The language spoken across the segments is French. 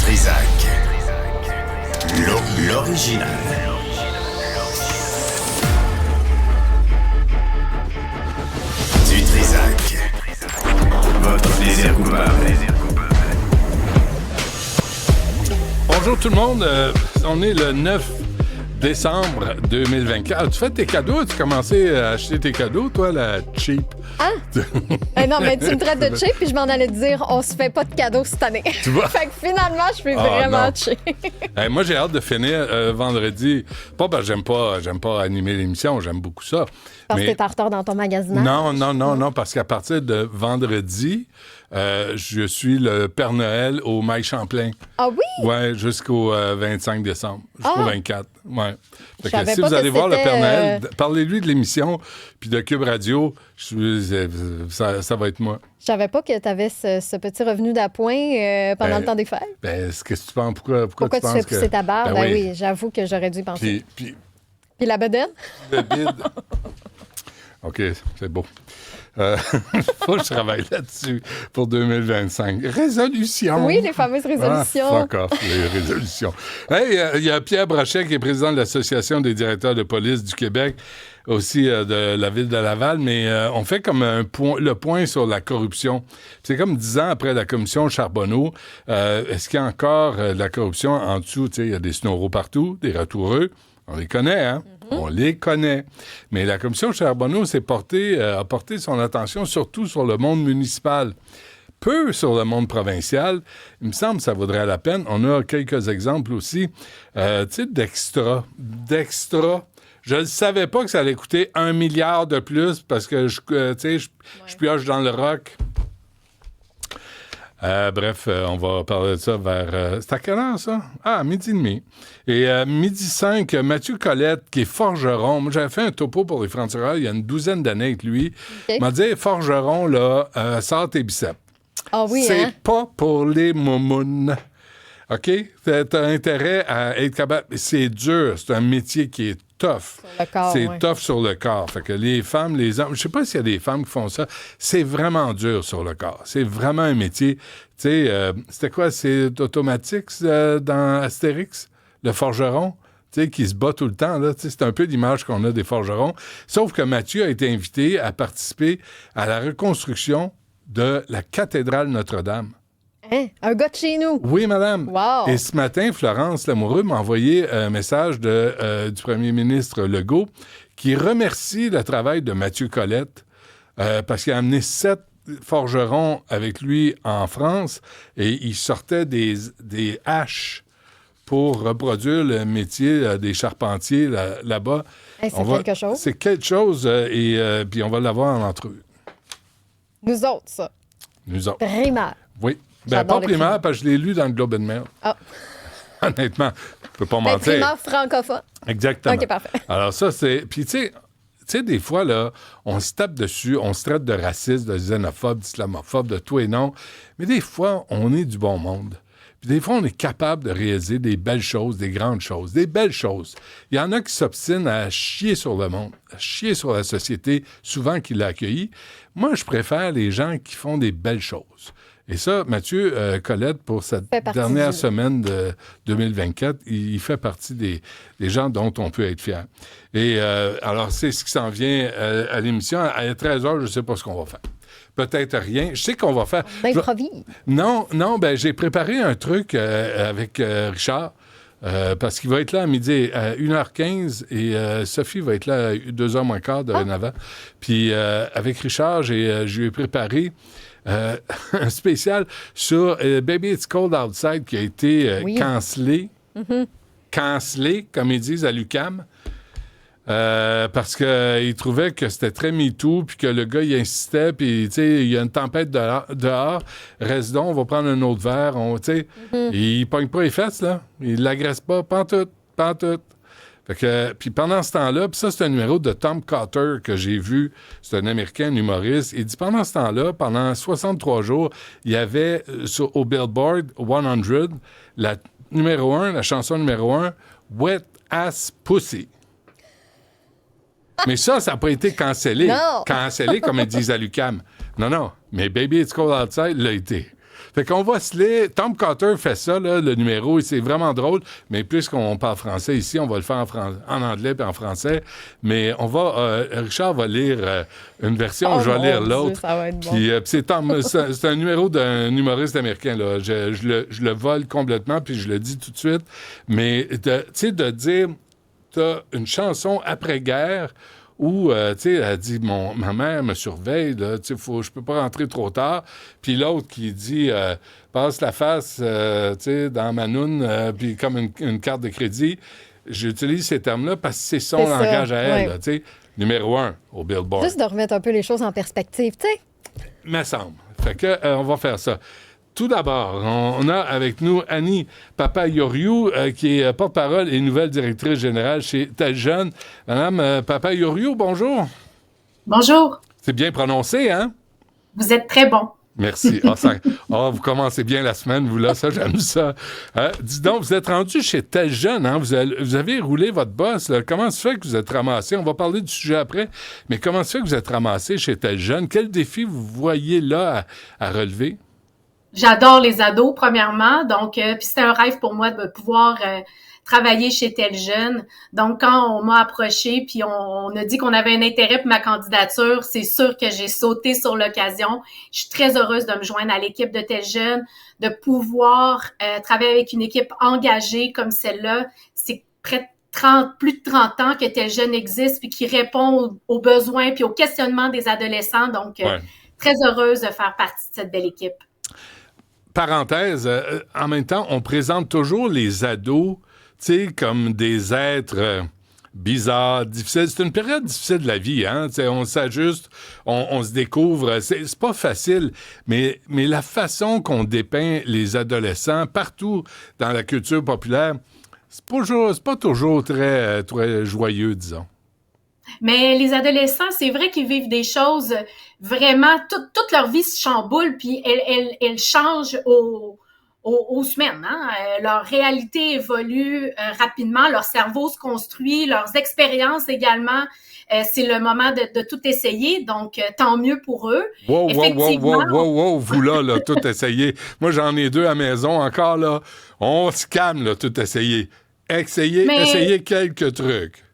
Trizac. L'original. Du Trizac. Votre plaisir coupable. Bonjour tout le monde, on est le 9 décembre 2024. Tu fais tes cadeaux? Tu commencé à acheter tes cadeaux, toi, la cheap? Non, mais tu me traites de cheap, puis je m'en allais te dire, on se fait pas de cadeaux cette année. Tu vois? Fait que finalement, je suis vraiment non. cheap. Moi, j'ai hâte de finir vendredi. Pas parce que j'aime pas animer l'émission, j'aime beaucoup ça. Parce mais... que t'es en retard dans ton magasinage? Non, parce qu'à partir de vendredi, je suis le Père Noël au Maille Champlain. Ah oui? Ouais, jusqu'au 25 décembre, jusqu'au 24. Ouais. Fait que si pas vous allez que voir le c'était, Père Noël, parlez-lui de l'émission puis de Cube Radio. Ça va être moi. Je savais pas que t'avais ce petit revenu d'appoint pendant le temps des fêtes. Qu'est-ce que tu penses? Pourquoi tu fais pousser ta barbe? Ben oui, j'avoue que j'aurais dû y penser. Puis Puis la bedaine? le bide. OK, c'est beau. Faut que je travaille là-dessus pour 2025. Résolution. Oui, les fameuses résolutions. Fuck off, les résolutions. Hey, il y a Pierre Brochet qui est président de l'Association des directeurs de police du Québec, aussi de la ville de Laval, mais on fait comme le point sur la corruption. C'est comme 10 ans après la commission Charbonneau. Est-ce qu'il y a encore de la corruption en dessous? Il y a des snoraux partout, des ratoureux. On les connaît, hein? Mm-hmm. On les connaît. Mais la commission Charbonneau a porté son attention surtout sur le monde municipal. Peu sur le monde provincial. Il me semble que ça vaudrait la peine. On a quelques exemples aussi. D'extra. Je ne savais pas que ça allait coûter 1 milliard de plus parce que je pioche dans le rock. Bref, on va parler de ça vers... c'est à quelle heure, ça? Ah, 12h30. Et 12h05, Mathieu Colette, qui est forgeron. Moi, j'avais fait un topo pour les Francs-Tireurs il y a une douzaine d'années avec lui. Okay. Il m'a dit, forgeron, là, sors tes biceps. Ah oui, c'est pas pour les moumounes. OK? T'as intérêt à être capable... C'est dur. C'est un métier qui est tough. Tough sur le corps. Fait que les femmes, les hommes... Je sais pas s'il y a des femmes qui font ça. C'est vraiment dur sur le corps. C'est vraiment un métier... Tu sais, c'était quoi? C'est automatique dans Astérix? Le forgeron? Tu sais, qui se bat tout le temps, là. C'est un peu l'image qu'on a des forgerons. Sauf que Mathieu a été invité à participer à la reconstruction de la cathédrale Notre-Dame. Hein? Un gars de chez nous? Oui, madame. Wow. Et ce matin, Florence Lamoureux m'a envoyé un message du premier ministre Legault qui remercie le travail de Mathieu Colette parce qu'il a amené 7 forgerons avec lui en France et il sortait des haches pour reproduire le métier des charpentiers là-bas. Hey, quelque chose. C'est quelque chose et puis on va l'avoir en entrevue. Nous autres, ça. Nous autres. Primaire. Oui. Pas primaire, parce que je l'ai lu dans le Globe and Mail. Ah. Honnêtement, je peux pas mentir. Primaire francophone. Exactement. OK, parfait. Alors ça, c'est... Puis tu sais, des fois, là, on se tape dessus, on se traite de raciste, de xénophobe, d'islamophobe, de tout et non. Mais des fois, on est du bon monde. Puis des fois, on est capable de réaliser des belles choses, des grandes choses, des belles choses. Il y en a qui s'obstinent à chier sur le monde, à chier sur la société, souvent qui l'a accueilli. Moi, je préfère les gens qui font des belles choses. Et ça, Mathieu Colette, pour cette dernière semaine de 2024, il fait partie des gens dont on peut être fier. Et alors, c'est ce qui s'en vient à l'émission. À 13h, je ne sais pas ce qu'on va faire. Peut-être rien. Je sais qu'on va faire... Non, j'ai préparé un truc avec Richard. Parce qu'il va être là à midi à 1h15 et Sophie va être là à 2h moins quart dorénavant. Puis avec Richard, je lui ai préparé un spécial sur Baby It's Cold Outside qui a été cancellé. Mm-hmm. Cancellé, comme ils disent à l'UQAM. Parce qu'il trouvait que c'était très MeToo, puis que le gars, il insistait, puis, tu sais, il y a une tempête dehors, reste donc, on va prendre un autre verre, tu sais. Il pogne pas les fesses, là. Il l'agresse pas, pantoute. Fait que, puis pendant ce temps-là, puis ça, c'est un numéro de Tom Cotter que j'ai vu, c'est un Américain, un humoriste, il dit, pendant ce temps-là, pendant 63 jours, il y avait, au Billboard 100, la chanson numéro 1, Wet Ass Pussy. Mais ça n'a pas été cancellé. Non. Cancellé, comme ils disent à l'UQAM. Non. Mais Baby It's Cold Outside l'a été. Fait qu'on va se lire. Tom Cotter fait ça, là, le numéro, et c'est vraiment drôle. Mais puisqu'on parle français ici, on va le faire en anglais et en français. Mais Richard va lire une version, je vais lire l'autre. Ça va être bon. Puis c'est un numéro d'un humoriste américain, là. Je le vole complètement, puis je le dis tout de suite. Mais, tu sais, de dire, t'as une chanson après-guerre où, tu sais, elle dit, ma mère me surveille, là, tu sais, je peux pas rentrer trop tard. Puis l'autre qui dit, passe la face, tu sais, dans ma noune, puis comme une carte de crédit. J'utilise ces termes-là parce que c'est son langage à elle, là, tu sais. Numéro 1 au Billboard. Juste de remettre un peu les choses en perspective, tu sais. Me semble. Fait que, on va faire ça. Tout d'abord, on a avec nous Annie Papayoriou, qui est porte-parole et nouvelle directrice générale chez Tel Jeune. Madame Papayoriou, bonjour. Bonjour. C'est bien prononcé, hein? Vous êtes très bon. Merci. Vous commencez bien la semaine, vous, là, ça, j'aime ça. Dis donc, vous êtes rendu chez Tel Jeune, hein? Vous avez roulé votre boss, là. Comment se fait que vous êtes ramassé? On va parler du sujet après, mais comment se fait que vous êtes ramassé chez Tel Jeune? Quel défi vous voyez là à relever? J'adore les ados, premièrement. Donc, puis c'était un rêve pour moi de pouvoir travailler chez Tel Jeune. Donc, quand on m'a approché, puis on a dit qu'on avait un intérêt pour ma candidature, c'est sûr que j'ai sauté sur l'occasion. Je suis très heureuse de me joindre à l'équipe de Tel Jeune, de pouvoir travailler avec une équipe engagée comme celle-là. C'est plus de 30 ans que Tel Jeune existe, puis qui répond aux besoins puis aux questionnements des adolescents. Donc, très heureuse de faire partie de cette belle équipe. Parenthèse, en même temps, on présente toujours les ados, tu sais, comme des êtres bizarres, difficiles. C'est une période difficile de la vie, hein? T'sais, on s'ajuste, on se découvre. C'est pas facile, mais la façon qu'on dépeint les adolescents partout dans la culture populaire, c'est pas toujours très joyeux, disons. Mais les adolescents, c'est vrai qu'ils vivent des choses vraiment, toute leur vie se chamboule, puis elles changent aux semaines. Hein? Leur réalité évolue rapidement, leur cerveau se construit, leurs expériences également. C'est le moment de tout essayer, donc tant mieux pour eux. Wow, vous là, tout essayer. Moi, j'en ai 2 à la maison encore, là. On se calme, là, tout essayer. Essayer quelques trucs.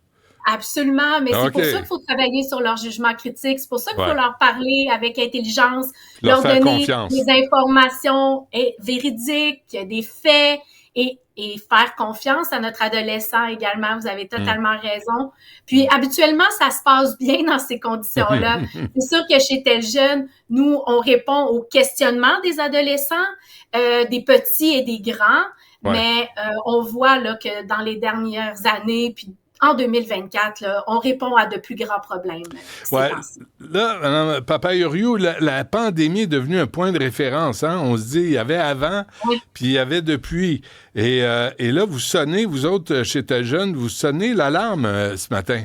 Absolument, mais c'est pour ça qu'il faut travailler sur leur jugement critique. C'est pour ça qu'il faut leur parler avec intelligence, leur donner confiance. Des informations véridiques, des faits et faire confiance à notre adolescent également. Vous avez totalement raison. Puis, habituellement, ça se passe bien dans ces conditions-là. C'est sûr que chez Tel Jeune, nous, on répond aux questionnements des adolescents, des petits et des grands, mais on voit là, que dans les dernières années, puis en 2024, là, on répond à de plus grands problèmes. Là, Mme Papayoriou, la pandémie est devenue un point de référence. Hein? On se dit, il y avait avant, puis il y avait depuis. Et là, vous sonnez, vous autres, chez Tel Jeune, vous sonnez l'alarme ce matin.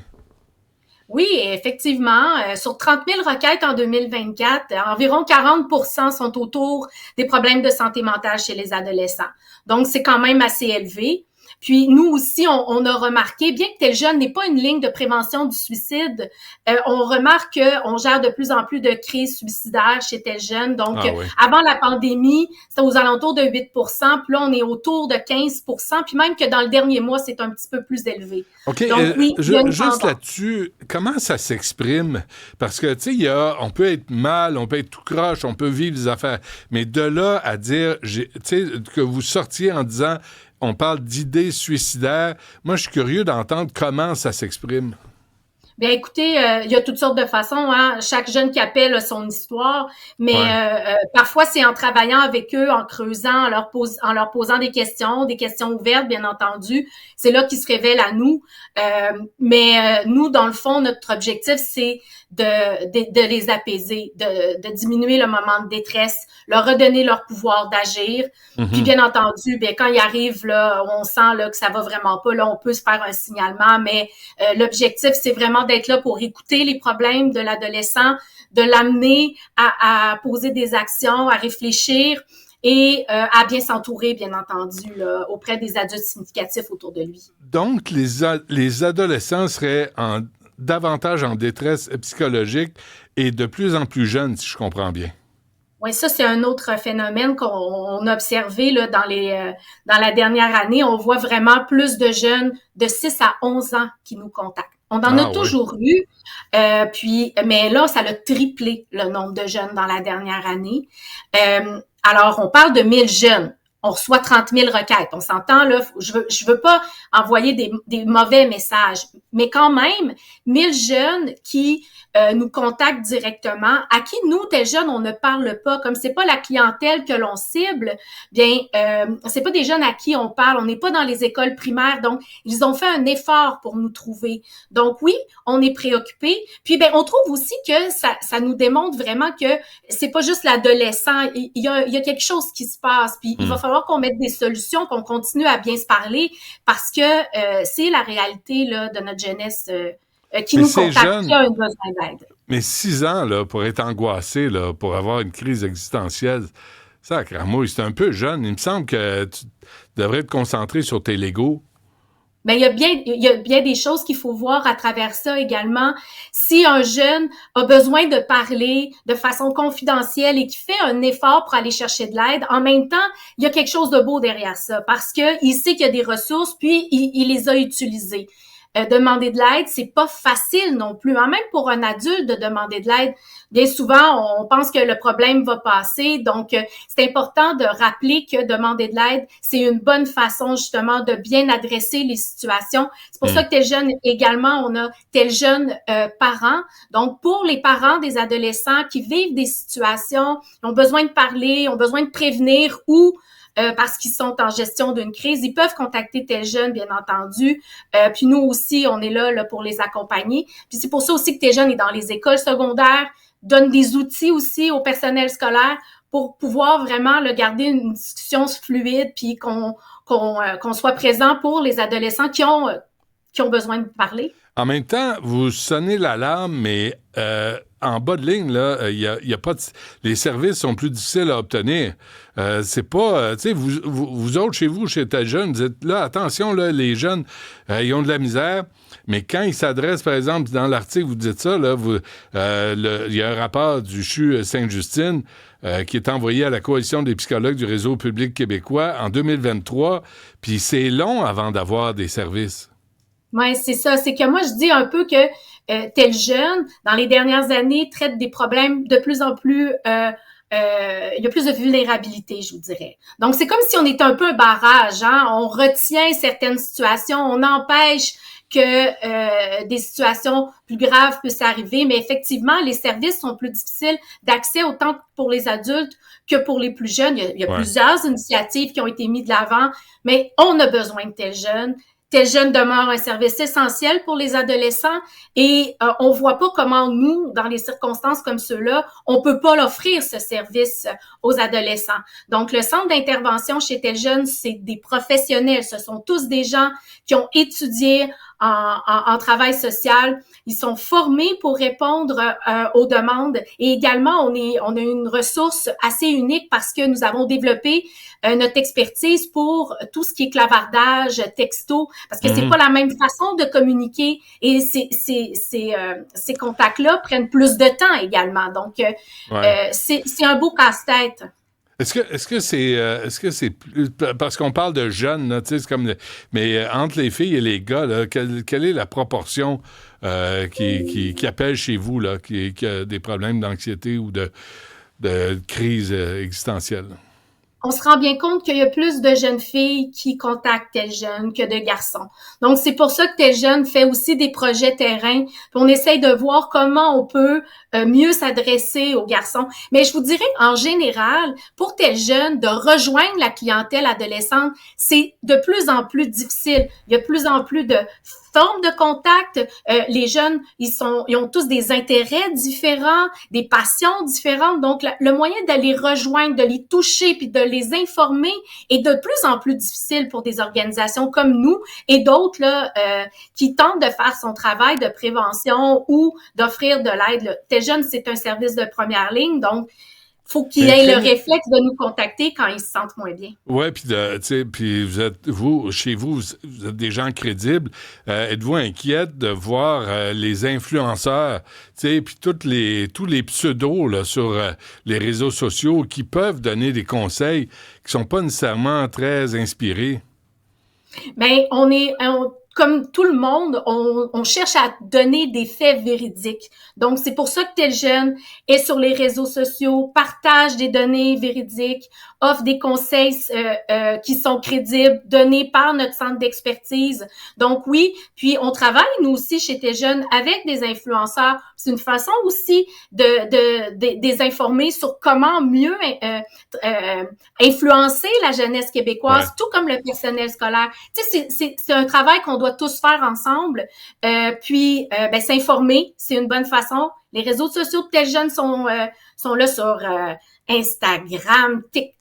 Oui, effectivement. Sur 30 000 requêtes en 2024, environ 40 % sont autour des problèmes de santé mentale chez les adolescents. Donc, c'est quand même assez élevé. Puis nous aussi, on a remarqué, bien que Tel Jeune n'est pas une ligne de prévention du suicide, on remarque qu'on gère de plus en plus de crises suicidaires chez Tel Jeune. Donc, avant la pandémie, c'était aux alentours de 8 %, puis là, on est autour de 15 %, puis même que dans le dernier mois, c'est un petit peu plus élevé. OK, donc, juste là-dessus, comment ça s'exprime? Parce que, tu sais, on peut être mal, on peut être tout croche, on peut vivre des affaires, mais de là à dire, tu sais, que vous sortiez en disant... On parle d'idées suicidaires. Moi, je suis curieux d'entendre comment ça s'exprime. Bien, écoutez, il y a toutes sortes de façons. Hein? Chaque jeune qui appelle a son histoire, mais parfois, c'est en travaillant avec eux, en creusant, en leur posant des questions ouvertes, bien entendu. C'est là qu'ils se révèlent à nous. Mais nous, dans le fond, notre objectif, c'est de les apaiser, de diminuer le moment de détresse, leur redonner leur pouvoir d'agir. Puis bien entendu, bien quand ils arrivent là, on sent là que ça va vraiment pas, là on peut se faire un signalement, mais l'objectif c'est vraiment d'être là pour écouter les problèmes de l'adolescent, de l'amener à poser des actions, à réfléchir et à bien s'entourer, bien entendu, là, auprès des adultes significatifs autour de lui. Donc les adolescents seraient davantage en détresse psychologique et de plus en plus jeunes, si je comprends bien. Oui, ça, c'est un autre phénomène qu'on a observé là, dans la dernière année. On voit vraiment plus de jeunes de 6 à 11 ans qui nous contactent. On en a toujours eu, mais là, ça a triplé le nombre de jeunes dans la dernière année. Alors, on parle de 1000 jeunes. On reçoit 30 000 requêtes. On s'entend, là, je veux pas envoyer des mauvais messages, mais quand même, 1000 jeunes qui nous contactent directement, à qui nous, tel jeunes, on ne parle pas, comme c'est pas la clientèle que l'on cible, bien, c'est pas des jeunes à qui on parle, on n'est pas dans les écoles primaires, donc ils ont fait un effort pour nous trouver. Donc oui, on est préoccupés. Puis ben, on trouve aussi que ça nous démontre vraiment que c'est pas juste l'adolescent, il y a quelque chose qui se passe, puis il va falloir qu'on mette des solutions, qu'on continue à bien se parler, parce que c'est la réalité là de notre jeunesse qui nous contacte, qui a un besoin d'aide. Mais 6 ans, là, pour être angoissé, là, pour avoir une crise existentielle, ça, cramouille, c'est un peu jeune. Il me semble que tu devrais te concentrer sur tes Legos. Mais il y a bien des choses qu'il faut voir à travers ça également. Si un jeune a besoin de parler de façon confidentielle et qui fait un effort pour aller chercher de l'aide, en même temps, il y a quelque chose de beau derrière ça parce que il sait qu'il y a des ressources puis il les a utilisées. Demander de l'aide, c'est pas facile non plus. Même pour un adulte de demander de l'aide, bien souvent, on pense que le problème va passer. Donc, c'est important de rappeler que demander de l'aide, c'est une bonne façon justement de bien adresser les situations. C'est pour ça que tel jeune également, on a tel jeune parent. Donc, pour les parents des adolescents qui vivent des situations, ont besoin de parler, ont besoin de prévenir ou parce qu'ils sont en gestion d'une crise, ils peuvent contacter tel jeune, bien entendu. Puis nous aussi, on est là pour les accompagner. Puis c'est pour ça aussi que tel jeune est dans les écoles secondaires, donne des outils aussi au personnel scolaire pour pouvoir vraiment garder une discussion fluide, puis qu'on soit présent pour les adolescents qui ont besoin de parler. En même temps, vous sonnez l'alarme, mais en bas de ligne, là, y a pas les services sont plus difficiles à obtenir. C'est pas, tu sais, vous autres chez vous, chez tel jeune, vous dites là, attention, là, les jeunes, ils ont de la misère. Mais quand ils s'adressent, par exemple, dans l'article, vous dites ça, là, il y a un rapport du CHU Sainte-Justine qui est envoyé à la Coalition des psychologues du Réseau public québécois en 2023, puis c'est long avant d'avoir des services. Oui, c'est ça. C'est que moi, je dis un peu que tel jeune, dans les dernières années, traite des problèmes de plus en plus... il y a plus de vulnérabilité, je vous dirais. Donc, c'est comme si on était un peu un barrage. Hein? On retient certaines situations, on empêche que des situations plus graves puissent arriver, mais effectivement, les services sont plus difficiles d'accès autant pour les adultes que pour les plus jeunes. Il y a plusieurs initiatives qui ont été mises de l'avant, mais on a besoin de tels jeunes. Tel jeune demeure un service essentiel pour les adolescents et on voit pas comment nous, dans les circonstances comme ceux-là, on peut pas l'offrir ce service aux adolescents. Donc, le centre d'intervention chez tel jeune, c'est des professionnels. Ce sont tous des gens qui ont étudié en travail social. Ils sont formés pour répondre aux demandes et également, on a une ressource assez unique parce que nous avons développé notre expertise pour tout ce qui est clavardage, texto, parce que c'est pas la même façon de communiquer et ces contacts-là prennent plus de temps également. Donc, c'est un beau casse-tête. Est-ce que c'est plus, parce qu'on parle de jeunes, là, tu sais, c'est comme mais entre les filles et les gars, là, quelle est la proportion qui appelle chez vous là, qui a des problèmes d'anxiété ou de crise existentielle? On se rend bien compte qu'il y a plus de jeunes filles qui contactent tel jeune que de garçons. Donc, c'est pour ça que tel jeune fait aussi des projets terrain. Puis on essaye de voir comment on peut mieux s'adresser aux garçons. Mais je vous dirais, en général, pour tel jeune, de rejoindre la clientèle adolescente, c'est de plus en plus difficile. Il y a de plus en plus de formes de contact. Les jeunes, ils ont tous des intérêts différents, des passions différentes. Donc, le moyen d'aller rejoindre, de les toucher puis de les informer est de plus en plus difficile pour des organisations comme nous et d'autres là qui tentent de faire son travail de prévention ou d'offrir de l'aide. Tel jeune, c'est un service de première ligne. Donc, faut qu'ils aient le réflexe de nous contacter quand ils se sentent moins bien. Oui, puis chez vous, vous êtes des gens crédibles. Êtes-vous inquiète de voir les influenceurs, puis tous les pseudos là, sur les réseaux sociaux qui peuvent donner des conseils qui sont pas nécessairement très inspirés? Bien, comme tout le monde, on cherche à donner des faits véridiques. Donc, c'est pour ça que Tel Jeune est sur les réseaux sociaux, partage des données véridiques, offre des conseils qui sont crédibles, donnés par notre centre d'expertise. Donc, oui, puis on travaille, nous aussi, chez Tel Jeune, avec des influenceurs. C'est une façon aussi de des informer sur comment mieux influencer la jeunesse québécoise, tout comme le personnel scolaire. Tu sais, c'est un travail qu'on doit tous faire ensemble. Puis s'informer, c'est une bonne façon. Les réseaux sociaux de Tel Jeune sont là sur Instagram, TikTok.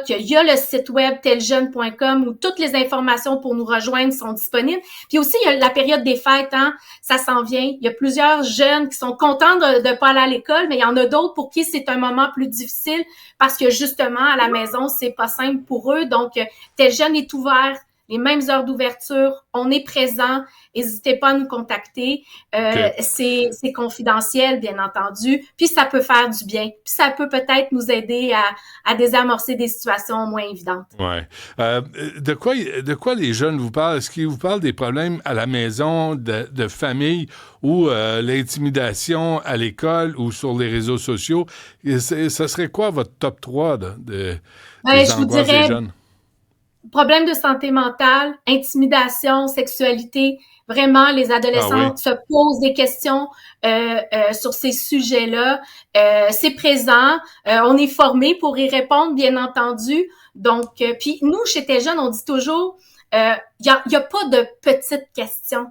Il y a le site web teljeune.com où toutes les informations pour nous rejoindre sont disponibles. Puis aussi, il y a la période des fêtes, ça s'en vient. Il y a plusieurs jeunes qui sont contents de pas aller à l'école, mais il y en a d'autres pour qui c'est un moment plus difficile parce que justement, à la maison, c'est pas simple pour eux. Donc, Tel Jeune est ouvert. Les mêmes heures d'ouverture, on est présent. N'hésitez pas à nous contacter. C'est confidentiel, bien entendu. Puis ça peut faire du bien. Puis ça peut peut-être nous aider à désamorcer des situations moins évidentes. Ouais. De quoi les jeunes vous parlent? Est-ce qu'ils vous parlent des problèmes à la maison, de famille ou l'intimidation à l'école ou sur les réseaux sociaux? Ça serait quoi votre top 3 des angoisses des jeunes? Problèmes de santé mentale, intimidation, sexualité. Vraiment, les adolescents se posent des questions sur ces sujets-là. C'est présent. On est formé pour y répondre, bien entendu. Donc, puis nous, chez Tel Jeune, on dit toujours, il y a pas de petites questions.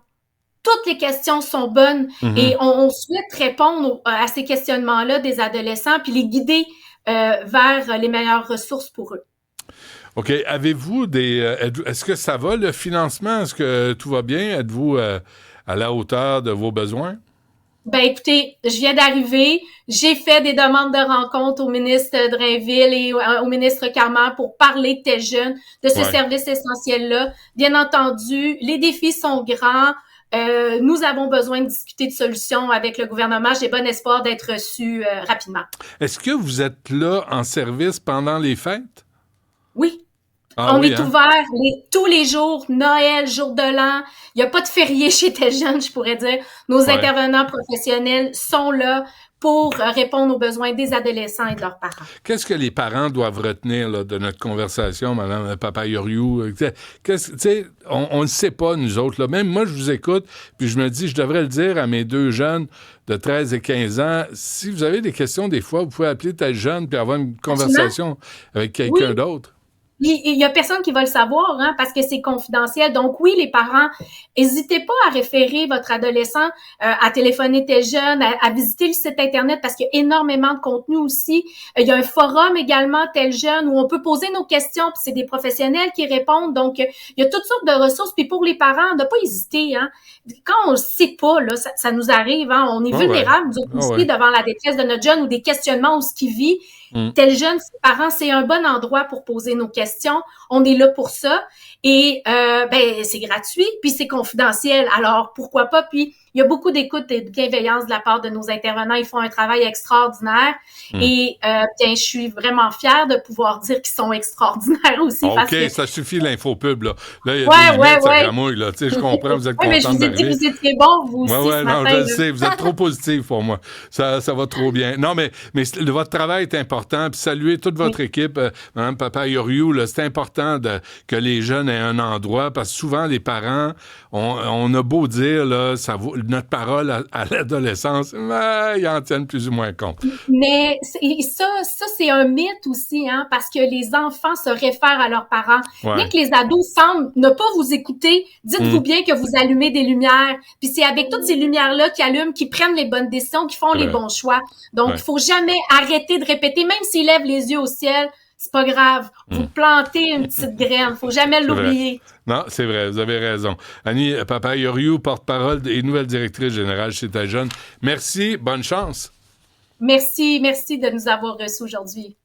Toutes les questions sont bonnes et on souhaite répondre à ces questionnements-là des adolescents puis les guider vers les meilleures ressources pour eux. OK. Avez-vous est-ce que ça va, le financement? Est-ce que tout va bien? Êtes-vous à la hauteur de vos besoins? Ben, écoutez, je viens d'arriver. J'ai fait des demandes de rencontre au ministre Drainville et au ministre Carman pour parler de Tel Jeune, de ce service essentiel-là. Bien entendu, les défis sont grands. Nous avons besoin de discuter de solutions avec le gouvernement. J'ai bon espoir d'être reçu rapidement. Est-ce que vous êtes là en service pendant les fêtes? Oui. On est ouvert tous les jours, Noël, jour de l'an. Il n'y a pas de férié chez Tel Jeune, je pourrais dire. Nos intervenants professionnels sont là pour répondre aux besoins des adolescents et de leurs parents. Qu'est-ce que les parents doivent retenir là, de notre conversation, Mme Papayoriou? On ne sait pas, nous autres. Là. Même moi, je vous écoute, puis je me dis, je devrais le dire à mes deux jeunes de 13 et 15 ans. Si vous avez des questions, des fois, vous pouvez appeler Tel Jeune puis avoir une conversation avec quelqu'un d'autre. Il y a personne qui va le savoir, parce que c'est confidentiel. Donc oui, les parents, n'hésitez pas à référer votre adolescent, à téléphoner Tel Jeune, à visiter le site Internet parce qu'il y a énormément de contenu aussi. Il y a un forum également, Tel Jeune, où on peut poser nos questions, puis c'est des professionnels qui répondent. Donc, il y a toutes sortes de ressources. Puis pour les parents, ne pas hésiter. Quand on le sait pas, là, ça nous arrive. On est vulnérables, nous aussi, devant la détresse de notre jeune ou des questionnements ou ce qu'il vit. Tel Jeune, ses parents, c'est un bon endroit pour poser nos questions. On est là pour ça. Et c'est gratuit, puis c'est confidentiel. Alors, pourquoi pas? Puis, il y a beaucoup d'écoute et de bienveillance de la part de nos intervenants. Ils font un travail extraordinaire. Et je suis vraiment fière de pouvoir dire qu'ils sont extraordinaires aussi. OK, parce que... ça suffit l'infopub, là. Là, il y a des limites, ça gramouille, là. Tu sais, je comprends, vous êtes content mais je vous ai dit que vous étiez bon, vous aussi, ce matin. Non, je le sais, vous êtes trop positif pour moi. Ça va trop bien. Non, mais votre travail est important, puis saluer toute votre équipe, Mme Papayoriou, là, c'est important que les jeunes aient un endroit, parce que souvent, les parents, on a beau dire, là, ça vaut, notre parole à l'adolescence, ils en tiennent plus ou moins compte. Mais ça c'est un mythe aussi, parce que les enfants se réfèrent à leurs parents. Dès que les ados semblent ne pas vous écouter, dites-vous bien que vous allumez des lumières. Puis c'est avec toutes ces lumières-là qui allument, qui prennent les bonnes décisions, qui font les bons choix. Donc, il faut jamais arrêter de répéter, même s'ils lèvent les yeux au ciel, c'est pas grave. Vous plantez une petite graine. Faut jamais l'oublier. Non, c'est vrai, vous avez raison. Annie Papayoriou, porte-parole et nouvelle directrice générale chez Tel Jeune. Merci, bonne chance. Merci de nous avoir reçus aujourd'hui.